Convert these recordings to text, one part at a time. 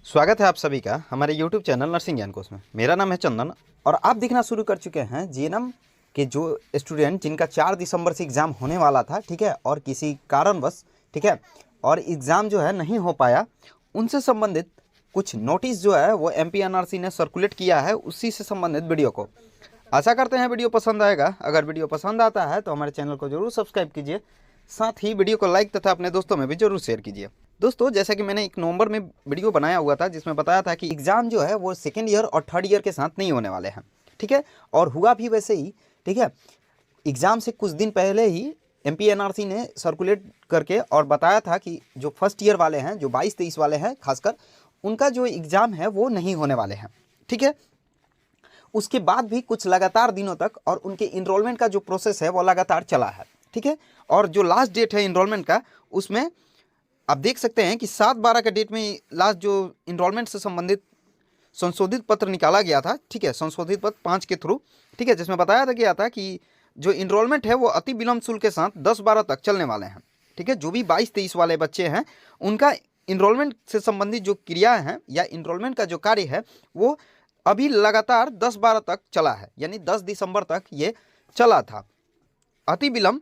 स्वागत है आप सभी का हमारे YouTube चैनल नर्सिंग ज्ञान कोश में। मेरा नाम है चंदन और आप देखना शुरू कर चुके हैं जीएनएम के जो स्टूडेंट जिनका 4 दिसंबर से एग्ज़ाम होने वाला था, ठीक है, और किसी कारणवश, ठीक है, और एग्ज़ाम जो है नहीं हो पाया, उनसे संबंधित कुछ नोटिस जो है वो एमपीएनआरसी ने सर्कुलेट किया है, उसी से संबंधित वीडियो को। आशा करते हैं वीडियो पसंद आएगा। अगर वीडियो पसंद आता है तो हमारे चैनल को जरूर सब्सक्राइब कीजिए, साथ ही वीडियो को लाइक तथा अपने दोस्तों में भी जरूर शेयर कीजिए। दोस्तों, जैसा कि मैंने 1 नवंबर में वीडियो बनाया हुआ था जिसमें बताया था कि एग्ज़ाम जो है वो सेकेंड ईयर और थर्ड ईयर के साथ नहीं होने वाले हैं, ठीक है, और हुआ भी वैसे ही, ठीक है। एग्ज़ाम से कुछ दिन पहले ही एमपीएनआरसी ने सर्कुलेट करके और बताया था कि जो फर्स्ट ईयर वाले हैं, जो 22-23 वाले हैं खासकर, उनका जो एग्ज़ाम है वो नहीं होने वाले हैं, ठीक है। उसके बाद भी कुछ लगातार दिनों तक और उनके इनरोलमेंट का जो प्रोसेस है वो लगातार चला है, ठीक है। और जो लास्ट डेट है इनरोलमेंट का, उसमें आप देख सकते हैं कि 7/12 के डेट में लास्ट जो इनरोलमेंट से संबंधित संशोधित पत्र निकाला गया था, ठीक है, संशोधित पत्र 5 के थ्रू, ठीक है, जिसमें बताया गया था कि जो इनरोलमेंट है वो अति विलंब शुल्क के साथ 10/12 तक चलने वाले हैं, ठीक है। जो भी 22-23 वाले बच्चे हैं उनका इनरोलमेंट से संबंधित जो क्रियाएँ हैं या इनरोलमेंट का जो कार्य है वो अभी लगातार 10/12 तक चला है, यानी 10 दिसंबर तक ये चला था, अति विलंब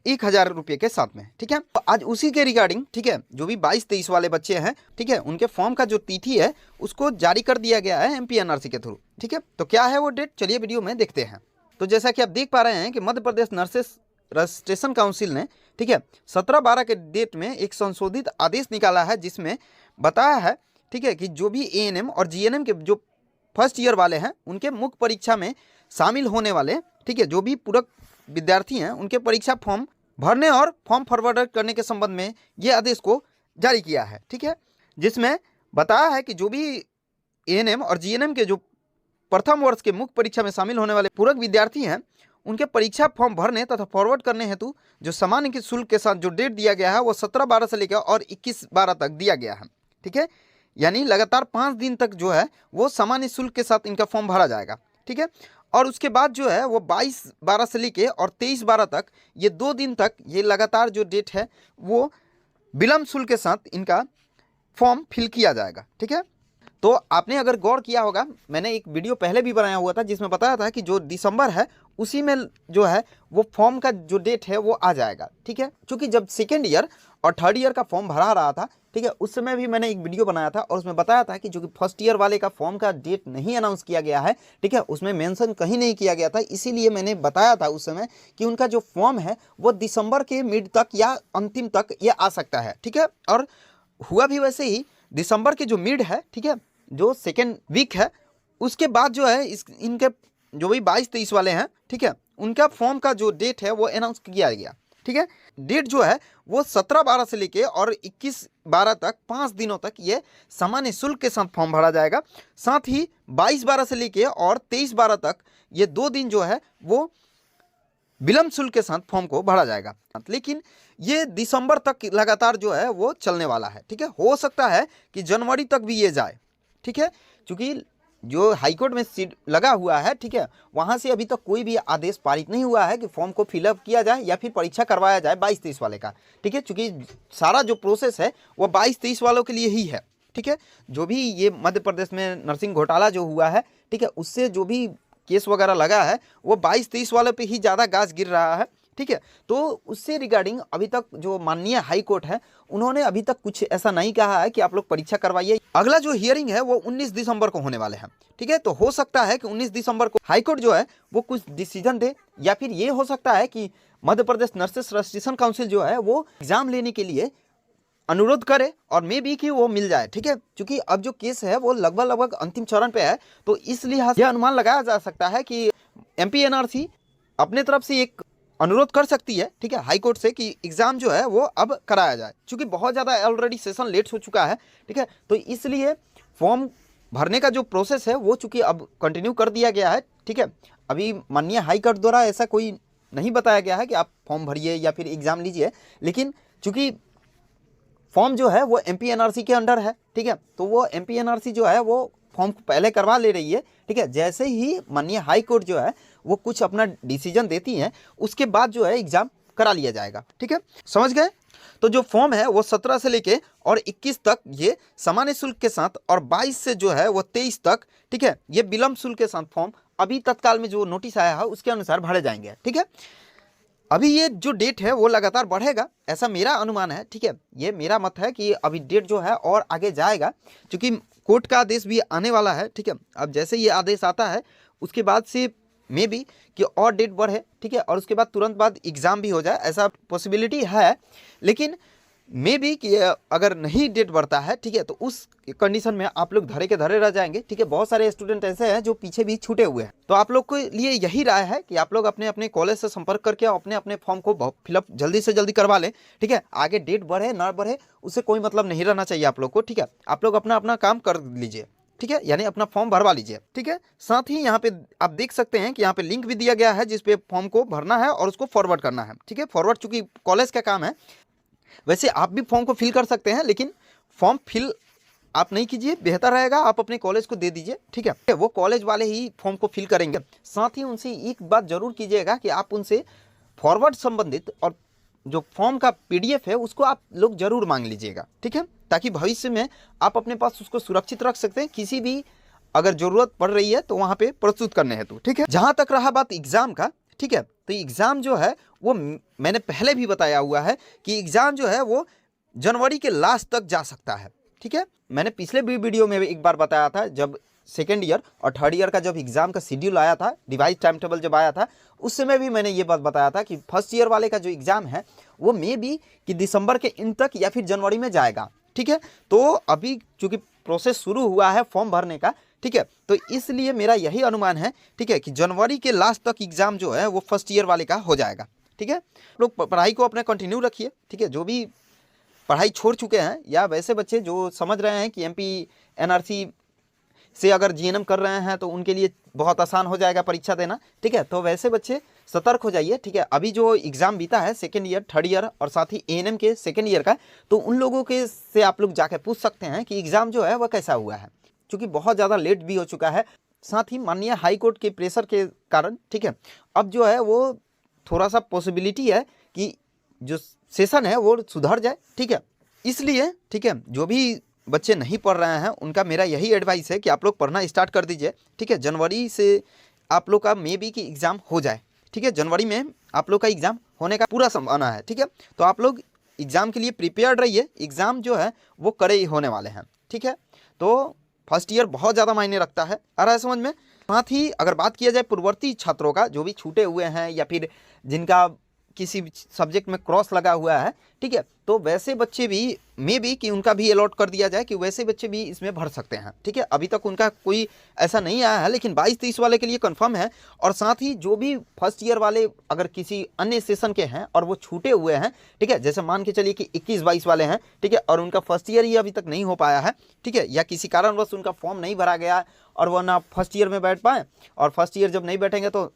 1000 रुपये के साथ में, ठीक है। तो आज उसी के रिगार्डिंग, ठीक है, जो भी 22-23 वाले बच्चे हैं, ठीक है, उनके फॉर्म का जो तिथि है उसको जारी कर दिया गया है एमपीएनआरसी के थ्रू, ठीक है। तो क्या है वो डेट, चलिए वीडियो में देखते हैं। तो जैसा कि आप देख पा रहे हैं कि Madhya Pradesh nurses registration council ने, ठीक है, 17/12 के डेट में एक संशोधित आदेश निकाला है जिसमें बताया है, ठीक है, कि जो भी एएनएम और जीएनएम के जो फर्स्ट ईयर वाले हैं उनके मुख्य परीक्षा में शामिल होने वाले, ठीक है, जो भी पूरक विद्यार्थी हैं उनके परीक्षा फॉर्म भरने और फॉर्म फॉरवर्ड करने के संबंध में ये आदेश को जारी किया है, ठीक है, जिसमें बताया है कि जो भी एएनएम और जीएनएम के जो प्रथम वर्ष के मुख्य परीक्षा में शामिल होने वाले पूरक विद्यार्थी हैं उनके परीक्षा फॉर्म भरने तथा फॉरवर्ड करने हेतु जो सामान्य के शुल्क के साथ जो डेट दिया गया है वो 17/12 से लेकर और 21/12 तक दिया गया है, ठीक है। यानी लगातार 5 दिन तक जो है वो सामान्य शुल्क के साथ इनका फॉर्म भरा जाएगा, ठीक है। और उसके बाद जो है वो 22/12 से लेके और 23/12 तक ये 2 दिन तक ये लगातार जो डेट है वो विलंब शुल्क के साथ इनका फॉर्म फिल किया जाएगा, ठीक है। तो आपने अगर गौर किया होगा, मैंने एक वीडियो पहले भी बनाया हुआ था जिसमें बताया था कि जो दिसंबर है उसी में जो है वो फॉर्म का जो डेट है वो आ जाएगा, ठीक है। क्योंकि जब सेकेंड ईयर और थर्ड ईयर का फॉर्म भरा रहा था, ठीक है, उस समय भी मैंने एक वीडियो बनाया था और उसमें बताया था कि जो कि फर्स्ट ईयर वाले का फॉर्म का डेट नहीं अनाउंस किया गया है, ठीक है, उसमें मेंशन कहीं नहीं किया गया था, इसीलिए मैंने बताया था उस समय कि उनका जो फॉर्म है वो दिसंबर के मिड तक या अंतिम तक ये आ सकता है, ठीक है। और हुआ भी वैसे ही, दिसंबर के जो मिड है, ठीक है, जो सेकेंड वीक है, उसके बाद जो है इनके जो भी 22-23 वाले हैं, ठीक है, उनका फॉर्म का जो डेट है वो अनाउंस किया गया, ठीक है। डेट जो है वो 17/12 से लेके और 21/12 तक 5 दिनों तक ये सामान्य शुल्क के साथ फॉर्म भरा जाएगा। साथ ही 22/12 से लेके और 23/12 तक ये 2 दिन जो है वो विलंब शुल्क के साथ फॉर्म को भरा जाएगा। लेकिन ये दिसंबर तक लगातार जो है वो चलने वाला है, ठीक है। हो सकता है कि जनवरी तक भी ये जाए, ठीक है, क्योंकि जो हाईकोर्ट में सीट लगा हुआ है, ठीक है, वहाँ से अभी तक कोई भी आदेश पारित नहीं हुआ है कि फॉर्म को फिलअप किया जाए या फिर परीक्षा करवाया जाए 22-23 वाले का, ठीक है, क्योंकि सारा जो प्रोसेस है वो 22-23 वालों के लिए ही है, ठीक है। जो भी ये मध्य प्रदेश में नर्सिंग घोटाला जो हुआ है, ठीक है, उससे जो भी केस वगैरह लगा है वो 22-23 वालों पे ही ज़्यादा गाज गिर रहा है, ठीक है। तो उससे रिगार्डिंग अभी तक जो माननीय हाई कोर्ट है उन्होंने अभी तक कुछ ऐसा नहीं कहा है कि आप लोग परीक्षा करवाइए। अगला जो हियरिंग है वो 19 दिसंबर को होने वाले हैं, ठीक है। तो हो सकता है कि 19 दिसंबर को हाई कोर्ट जो है वो कुछ डिसीजन दे, या फिर ये हो सकता है कि Madhya Pradesh nurses registration council जो है वो एग्जाम लेने के लिए अनुरोध करे और मे बी कि वो मिल जाए, ठीक है। क्योंकि अब जो केस है वो लगभग अंतिम चरण पे है, तो इस लिहाज यह अनुमान लगाया जा सकता है कि एमपीएनआरसी अपने तरफ से एक अनुरोध कर सकती है, ठीक है, हाई कोर्ट से कि एग्जाम जो है वो अब कराया जाए, क्योंकि बहुत ज़्यादा ऑलरेडी सेशन लेट हो चुका है, ठीक है। तो इसलिए फॉर्म भरने का जो प्रोसेस है वो चूँकि अब कंटिन्यू कर दिया गया है, ठीक है। अभी माननीय हाई कोर्ट द्वारा ऐसा कोई नहीं बताया गया है कि आप फॉर्म भरिए या फिर एग्ज़ाम लीजिए, लेकिन चूँकि फॉर्म जो है वो एमपीएनआरसी के अंडर है, ठीक है, तो वो एमपीएनआरसी जो है वो फॉर्म को पहले करवा ले रही है, ठीक है। जैसे ही माननीय हाई कोर्ट जो है वो कुछ अपना डिसीजन देती है उसके बाद जो है एग्ज़ाम करा लिया जाएगा, ठीक है, समझ गए। तो जो फॉर्म है वो 17 से लेके और 21 तक ये सामान्य शुल्क के साथ, और 22 से जो है वो 23 तक, ठीक है, ये विलंब शुल्क के साथ फॉर्म अभी तत्काल में जो नोटिस आया है उसके अनुसार भरे जाएंगे। ठीक है, अभी ये जो डेट है वो लगातार बढ़ेगा, ऐसा मेरा अनुमान है। ठीक है, ये मेरा मत है कि अभी डेट जो है और आगे जाएगा, क्योंकि कोर्ट का आदेश भी आने वाला है। ठीक है, अब जैसे ये आदेश आता है उसके बाद से मे बी कि और डेट बढ़े, ठीक है, और उसके बाद तुरंत बाद एग्ज़ाम भी हो जाए, ऐसा पॉसिबिलिटी है। लेकिन मे बी कि अगर नहीं डेट बढ़ता है, ठीक है, तो उस कंडीशन में आप लोग धरे के धरे रह जाएंगे। ठीक है, बहुत सारे स्टूडेंट ऐसे हैं जो पीछे भी छूटे हुए हैं। तो आप लोग के लिए यही राय है कि आप लोग अपने अपने कॉलेज से संपर्क करके अपने अपने फॉर्म को फिलअप जल्दी से जल्दी करवा लें। ठीक है, आगे डेट बढ़े ना बढ़े उससे कोई मतलब नहीं रहना चाहिए आप लोग को। ठीक है, आप लोग अपना अपना काम कर लीजिए। ठीक है, यानी अपना फॉर्म भरवा लीजिए। ठीक है, साथ ही यहाँ पे आप देख सकते हैं कि यहाँ पे लिंक भी दिया गया है जिसपे फॉर्म को भरना है और उसको फॉरवर्ड करना है। ठीक है, फॉरवर्ड चूंकि कॉलेज का काम है, वैसे आप भी फॉर्म को फिल कर सकते हैं, लेकिन फॉर्म फिल आप नहीं कीजिए, बेहतर रहेगा आप अपने कॉलेज को दे दीजिए। ठीक है, वो कॉलेज वाले ही फॉर्म को फिल करेंगे। साथ ही उनसे एक बात जरूर कीजिएगा कि आप उनसे फॉरवर्ड संबंधित और जो फॉर्म का PDF है उसको आप लोग जरूर मांग लीजिएगा। ठीक है, ताकि भविष्य में आप अपने पास उसको सुरक्षित रख सकते हैं, किसी भी अगर जरूरत पड़ रही है तो वहाँ पे प्रस्तुत करने हेतु। ठीक है, जहाँ तक रहा बात एग्जाम का, ठीक है, तो एग्ज़ाम जो है वो मैंने पहले भी बताया हुआ है कि एग्ज़ाम जो है वो जनवरी के लास्ट तक जा सकता है। ठीक है, मैंने पिछले भी वीडियो में एक बार बताया था, जब सेकेंड ईयर और थर्ड ईयर का जब एग्ज़ाम का शेड्यूल आया था, डिवाइस टाइम टेबल जब आया था, उस समय भी मैंने ये बात बताया था कि फर्स्ट ईयर वाले का जो एग्ज़ाम है वो मे बी कि दिसंबर के इन तक या फिर जनवरी में जाएगा। ठीक है, तो अभी चूँकि प्रोसेस शुरू हुआ है फॉर्म भरने का, ठीक है, तो इसलिए मेरा यही अनुमान है, ठीक है, कि जनवरी के लास्ट तक एग्ज़ाम जो है वो फर्स्ट ईयर वाले का हो जाएगा। ठीक है, लोग पढ़ाई को अपने कंटिन्यू रखिए। ठीक है, जो भी पढ़ाई छोड़ चुके हैं या वैसे बच्चे जो समझ रहे हैं कि MP NRC से अगर GNM कर रहे हैं तो उनके लिए बहुत आसान हो जाएगा परीक्षा देना। ठीक है, तो वैसे बच्चे सतर्क हो जाइए। ठीक है, अभी जो एग्ज़ाम बीता है सेकेंड ईयर, थर्ड ईयर और साथ ही ANM के सेकेंड ईयर का, तो उन लोगों के से आप लोग जाके पूछ सकते हैं कि एग्ज़ाम जो है वह कैसा हुआ है, क्योंकि बहुत ज़्यादा लेट भी हो चुका है। साथ ही माननीय हाई कोर्ट के प्रेशर के कारण, ठीक है, अब जो है वो थोड़ा सा पॉसिबिलिटी है कि जो सेशन है वो सुधर जाए। ठीक है, इसलिए ठीक है, जो भी बच्चे नहीं पढ़ रहे हैं उनका मेरा यही एडवाइस है कि आप लोग पढ़ना स्टार्ट कर दीजिए। ठीक है, जनवरी से आप लोग का मे बी कि एग्ज़ाम हो जाए। ठीक है, जनवरी में आप लोग का एग्ज़ाम होने का पूरा संभावना है। ठीक है, तो आप लोग एग्ज़ाम के लिए प्रिपेयर्ड रहिए, एग्ज़ाम जो है वो कड़े ही होने वाले हैं। ठीक है, तो फर्स्ट ईयर बहुत ज़्यादा मायने रखता है, आ रहा है समझ में। साथ ही अगर बात किया जाए पूर्ववर्ती छात्रों का, जो भी छूटे हुए हैं या फिर जिनका किसी सब्जेक्ट में क्रॉस लगा हुआ है, ठीक है, तो वैसे बच्चे भी मे बी कि उनका भी अलॉट कर दिया जाए कि वैसे बच्चे भी इसमें भर सकते हैं। ठीक है, अभी तक उनका कोई ऐसा नहीं आया है, लेकिन 22-23 वाले के लिए कंफर्म है। और साथ ही जो भी फर्स्ट ईयर वाले अगर किसी अन्य सेशन के हैं और वो छूटे हुए हैं, ठीक है, जैसे मान के चलिए कि 21-22 वाले हैं, ठीक है, और उनका फर्स्ट ईयर ही अभी तक नहीं हो पाया है, ठीक है, या किसी कारणवश उनका फॉर्म नहीं भरा गया और वह ना फर्स्ट ईयर में बैठ पाएँ, और फर्स्ट ईयर जब नहीं बैठेंगे तो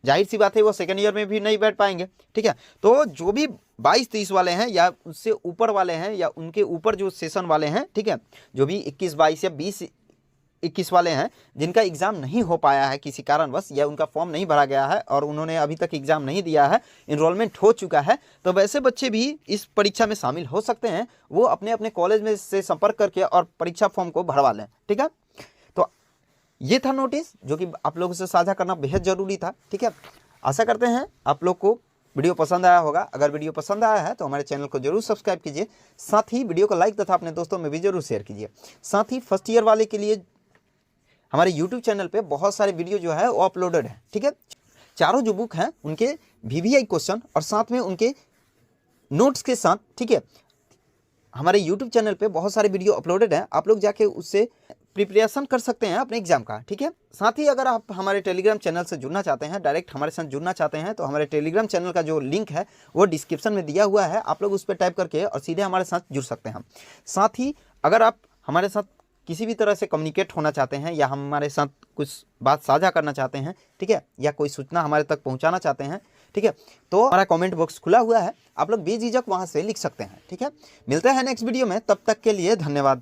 जाहिर सी बात है वो सेकेंड ईयर में भी नहीं बैठ पाएंगे। ठीक है, तो जो भी 22-23 वाले हैं या उससे ऊपर वाले हैं या उनके ऊपर जो सेशन वाले हैं, ठीक है, जो भी 21-22 या 20-21 वाले हैं जिनका एग्ज़ाम नहीं हो पाया है किसी कारणवश, या उनका फॉर्म नहीं भरा गया है और उन्होंने अभी तक एग्ज़ाम नहीं दिया है, इनरोलमेंट हो चुका है, तो वैसे बच्चे भी इस परीक्षा में शामिल हो सकते हैं। वो अपने अपने कॉलेज में से संपर्क करके और परीक्षा फॉर्म को भरवा लें। ठीक है, तो ये था नोटिस जो कि आप लोगों से साझा करना बेहद ज़रूरी था। ठीक है, आशा करते हैं आप लोग को वीडियो पसंद आया होगा। अगर वीडियो पसंद आया है तो हमारे चैनल को जरूर सब्सक्राइब कीजिए, साथ ही वीडियो को लाइक तथा अपने दोस्तों में भी जरूर शेयर कीजिए। साथ ही फर्स्ट ईयर वाले के लिए हमारे YouTube चैनल पे बहुत सारे वीडियो जो है वो अपलोडेड है। ठीक है, चारों जो बुक हैं उनके VVI क्वेश्चन और साथ में उनके नोट्स के साथ, ठीक है, हमारे YouTube चैनल पे बहुत सारे वीडियो अपलोडेड हैं। आप लोग जाके उससे प्रिपरेशन कर सकते हैं अपने एग्जाम का। ठीक है, साथ ही अगर आप हमारे टेलीग्राम चैनल से जुड़ना चाहते हैं, डायरेक्ट हमारे साथ जुड़ना चाहते हैं, तो हमारे टेलीग्राम चैनल का जो लिंक है वो डिस्क्रिप्शन में दिया हुआ है। आप लोग उस पर टाइप करके और सीधे हमारे साथ जुड़ सकते हैं। साथ ही अगर आप हमारे साथ किसी भी तरह से कम्युनिकेट होना चाहते हैं या हमारे साथ कुछ बात साझा करना चाहते हैं, ठीक है, या कोई सूचना हमारे तक पहुंचाना चाहते हैं, ठीक है, तो हमारा कमेंट बॉक्स खुला हुआ है, आप लोग बेझिझक वहां से लिख सकते हैं। ठीक है, मिलते हैं नेक्स्ट वीडियो में, तब तक के लिए धन्यवाद।